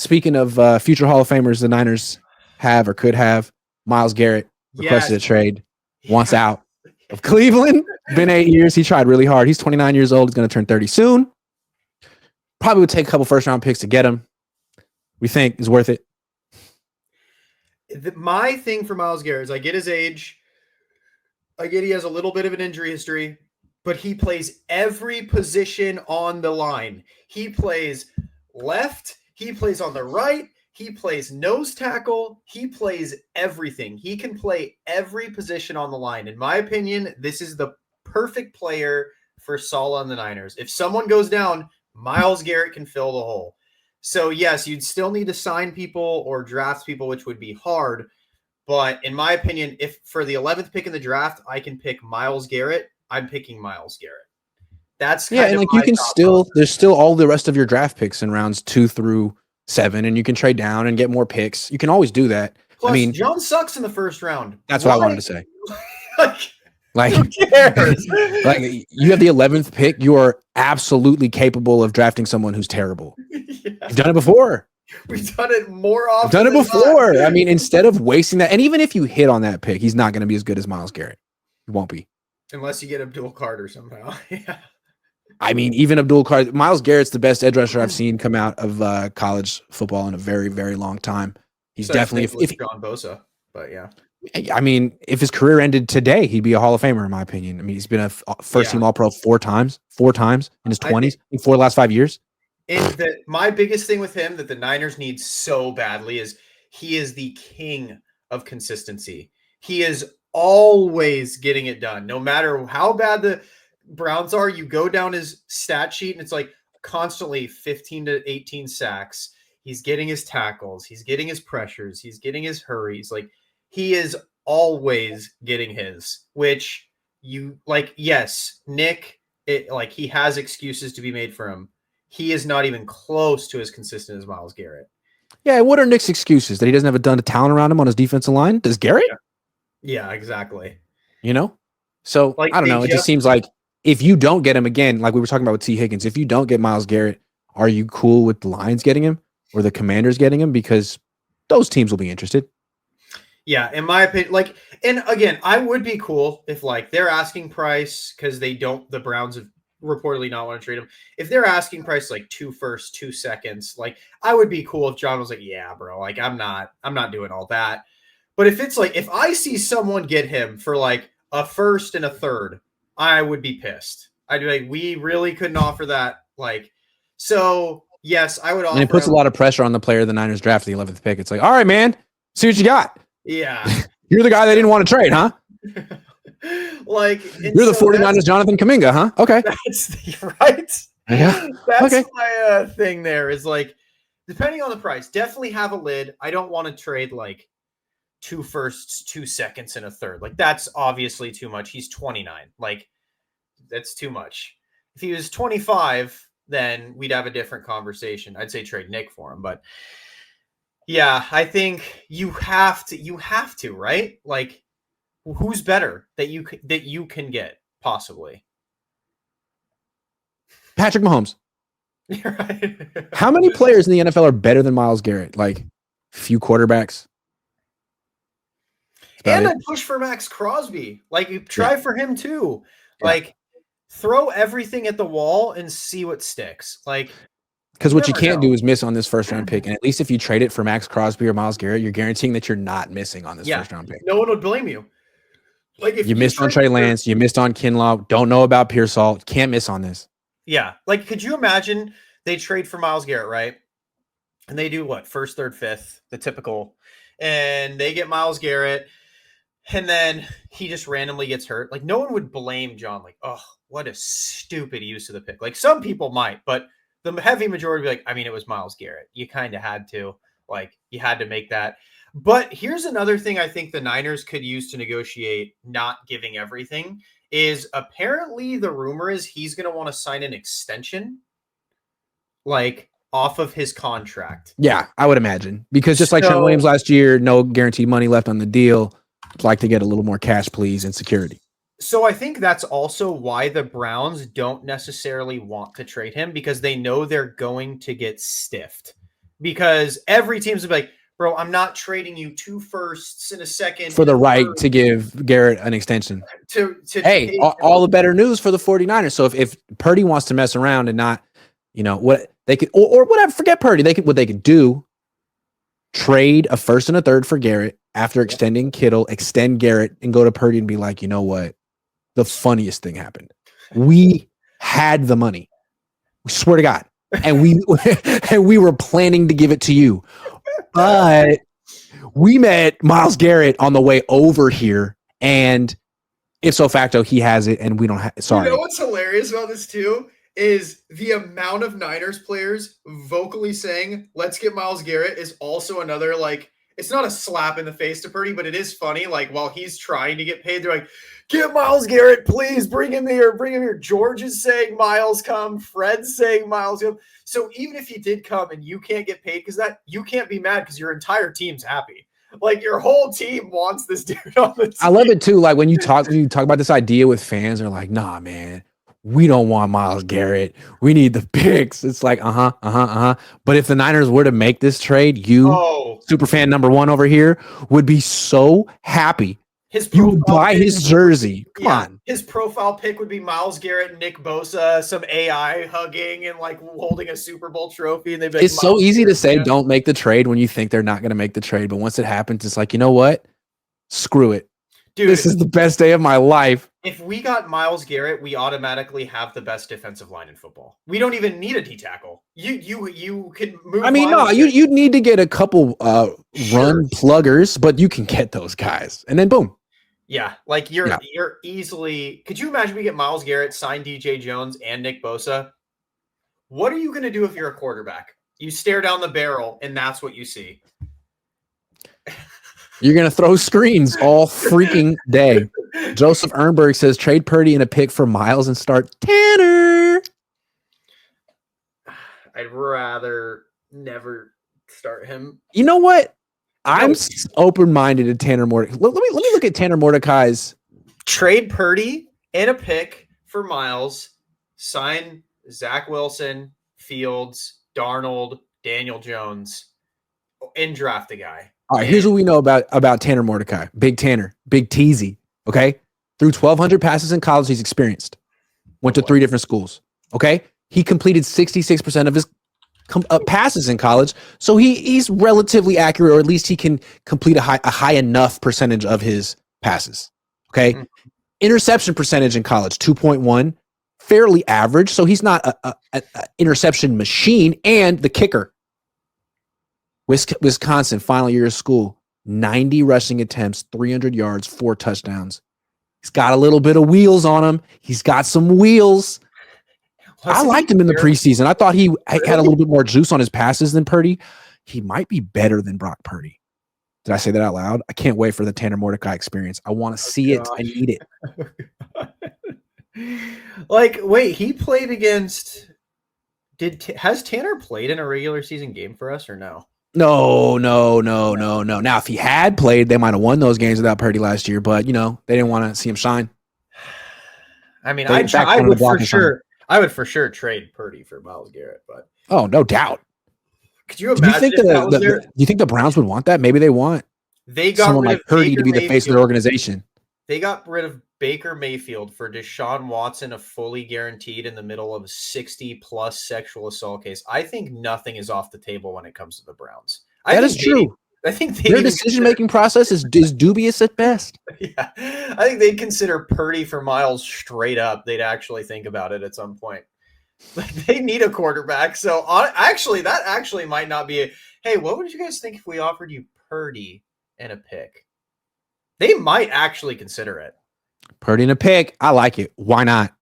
speaking of future Hall of Famers, the Niners have or could have Myles Garrett requested a trade, wants out of Cleveland. Been 8 years. He tried really hard. He's 29 years old. He's going to turn 30 soon. Probably would take a couple first-round picks to get him. We think is worth it. My thing for Myles Garrett is I get his age. I get he has a little bit of an injury history, but he plays every position on the line. He plays left. He plays on the right. He plays nose tackle. He plays everything. He can play every position on the line. In my opinion, this is the perfect player for Saleh and the Niners. If someone goes down, Myles Garrett can fill the hole. So, yes, you'd still need to sign people or draft people, which would be hard. But in my opinion, if for the 11th pick in the draft, I can pick Myles Garrett, I'm picking Myles Garrett. That's kind and like you can still, there's still all the rest of your draft picks in rounds 2 through 7, and you can trade down and get more picks. You can always do that. Plus, I mean, John sucks in the first round. That's what I wanted to say. Like who cares? Like you have the 11th pick, you are absolutely capable of drafting someone who's terrible. Yeah. You've done it before. We've done it more often. We've done it before. Not. I mean, instead of wasting that, and even if you hit on that pick, he's not going to be as good as Myles Garrett. He won't be. Unless you get Abdul Carter somehow. Yeah. I mean, even Abdul Carter, Myles Garrett's the best edge rusher I've seen come out of college football in a very, very long time. He's definitely if John Bosa, but yeah. I mean, if his career ended today, he'd be a Hall of Famer, in my opinion. I mean, he's been a first-team All-Pro four times in his 20s, in 4 of the last 5 years. And my biggest thing with him that the Niners need so badly is he is the king of consistency. He is always getting it done. No matter how bad the Browns are, you go down his stat sheet, and it's like constantly 15 to 18 sacks. He's getting his tackles. He's getting his pressures. He's getting his hurries. Like, he is always getting his, which you like. Yes, Nick, he has excuses to be made for him. He is not even close to as consistent as Myles Garrett. Yeah, what are Nick's excuses? That he doesn't have a ton of talent around him on his defensive line? Does Garrett? Yeah, exactly. You know? So, I don't know. It just seems like if you don't get him again, like we were talking about with T. Higgins, if you don't get Myles Garrett, are you cool with the Lions getting him or the Commanders getting him? Because those teams will be interested. Yeah, in my opinion, and again, I would be cool if their asking price, because the Browns have reportedly not want to trade him. If their asking price 2 firsts, 2 seconds, I would be cool if John was like, yeah, bro, I'm not doing all that. But if it's if I see someone get him for a first and a third, I would be pissed. I'd be like, we really couldn't offer that. So yes, I would offer. And it puts a lot of pressure on the player the Niners draft the 11th pick. It's like, all right, man, see what you got. Yeah. You're the guy they didn't want to trade, huh? You're the 49ers Jonathan Kuminga, huh? Okay. That's right. Yeah. That's okay. My thing there is depending on the price, definitely have a lid. I don't want to trade 2 firsts, 2 seconds, and a third. That's obviously too much. He's 29. That's too much. If he was 25, then we'd have a different conversation. I'd say trade Nick for him, but yeah, I think you have to, right? Who's better that you can get possibly? Patrick Mahomes. Right. How many players in the NFL are better than Myles Garrett? Few quarterbacks. And I'd push for Max Crosby. Try for him too. Yeah. Throw everything at the wall and see what sticks. Because what you can't do is miss on this first round pick. And at least if you trade it for Max Crosby or Myles Garrett, you're guaranteeing that you're not missing on this first round pick. No one would blame you. If you missed on Trey Lance, you missed on Kinlaw, don't know about Pearsall, can't miss on this. Yeah. Could you imagine they trade for Myles Garrett, right? And they do what? First, third, fifth, the typical. And they get Myles Garrett. And then he just randomly gets hurt. No one would blame John. Oh, what a stupid use of the pick. Some people might, but the heavy majority would be it was Myles Garrett. You kind of had to. You had to make that. But here's another thing I think the Niners could use to negotiate not giving everything is apparently the rumor is he's going to want to sign an extension off of his contract. Yeah, I would imagine. Because just like Trent Williams last year, no guaranteed money left on the deal. I'd like to get a little more cash, please, and security. So I think that's also why the Browns don't necessarily want to trade him because they know they're going to get stiffed. because every team's gonna be like, bro, I'm not trading you 2 firsts and a second for the right to give Garrett an extension. Hey, all the better news for the 49ers. So if Purdy wants to mess around and not, what they could, or whatever, forget Purdy. What they could do, trade a first and a third for Garrett after extending Kittle, extend Garrett, and go to Purdy and be like, you know what? The funniest thing happened. We had the money. We swear to God. And we were planning to give it to you. But we met Myles Garrett on the way over here, and ipso facto, he has it, and we don't have. Sorry. You know what's hilarious about this too is the amount of Niners players vocally saying, "Let's get Myles Garrett," is also another, like, it's not a slap in the face to Purdy, but it is funny. Like, while he's trying to get paid, they're like, "Get Myles Garrett, please, bring him here, bring him here." George is saying Myles come, Fred's saying Myles come. So even if he did come and you can't get paid because that, you can't be mad because your entire team's happy. Like, your whole team wants this dude on the team. I love it too. Like when you talk about this idea with fans, they're like, "Nah, man, we don't want Myles Garrett. We need the picks." It's like, But if the Niners were to make this trade, super fan number one over here, would be so happy. You would buy his jersey. Come on. His profile pic would be Myles Garrett, Nick Bosa, some AI hugging and like holding a Super Bowl trophy. And they'd be like, it's so easy to say don't make the trade when you think they're not going to make the trade. But once it happens, it's like, you know what? Screw it. Dude, this is the best day of my life. If we got Myles Garrett, we automatically have the best defensive line in football. We don't even need a D tackle. You could move. I mean, you'd need to get a couple run pluggers, but you can get those guys, and then boom. Yeah, like you're easily. Could you imagine we get Myles Garrett, sign DJ Jones and Nick Bosa? What are you going to do if you're a quarterback? You stare down the barrel, and that's what you see. You're going to throw screens all freaking day. Joseph Ernberg says, trade Purdy and a pick for Myles and start Tanner. I'd rather never start him. You know what? I'm open-minded to Tanner Mordecai. Let me look at Tanner Mordecai's. Trade Purdy and a pick for Myles. Sign Zach Wilson, Fields, Darnold, Daniel Jones, and draft a guy. All right, here's what we know about Tanner Mordecai. Big Tanner, big Teasy, okay? Through 1,200 passes in college, he's experienced. Went to 3 different schools, okay? He completed 66% of his passes in college, so he's relatively accurate, or at least he can complete a high enough percentage of his passes, okay? Mm-hmm. Interception percentage in college, 2.1, fairly average, so he's not an interception machine. And the kicker, Wisconsin, final year of school, 90 rushing attempts, 300 yards, 4 touchdowns. He's got a little bit of wheels on him. He's got some wheels. I liked him in the preseason. I thought he had a little bit more juice on his passes than Purdy. He might be better than Brock Purdy. Did I say that out loud? I can't wait for the Tanner Mordecai experience. I want to see it. I need it. Like, wait, he played against – has Tanner played in a regular season game for us or no? No. Now, if he had played, they might have won those games without Purdy last year, but, they didn't want to see him shine. I mean, I would for sure trade Purdy for Myles Garrett, but no doubt. Could you imagine? Do you think the Browns would want that? Maybe they want someone like Purdy to be the face of their organization. They got rid of Baker Mayfield for Deshaun Watson, a fully guaranteed in the middle of a 60+ sexual assault case. I think nothing is off the table when it comes to the Browns. That is true. I think their decision-making process is dubious at best. Yeah, I think they'd consider Purdy for Myles straight up. They'd actually think about it at some point. Like, they need a quarterback. So that actually might not be hey, what would you guys think if we offered you Purdy and a pick? They might actually consider it. Purdy and a pick. I like it. Why not?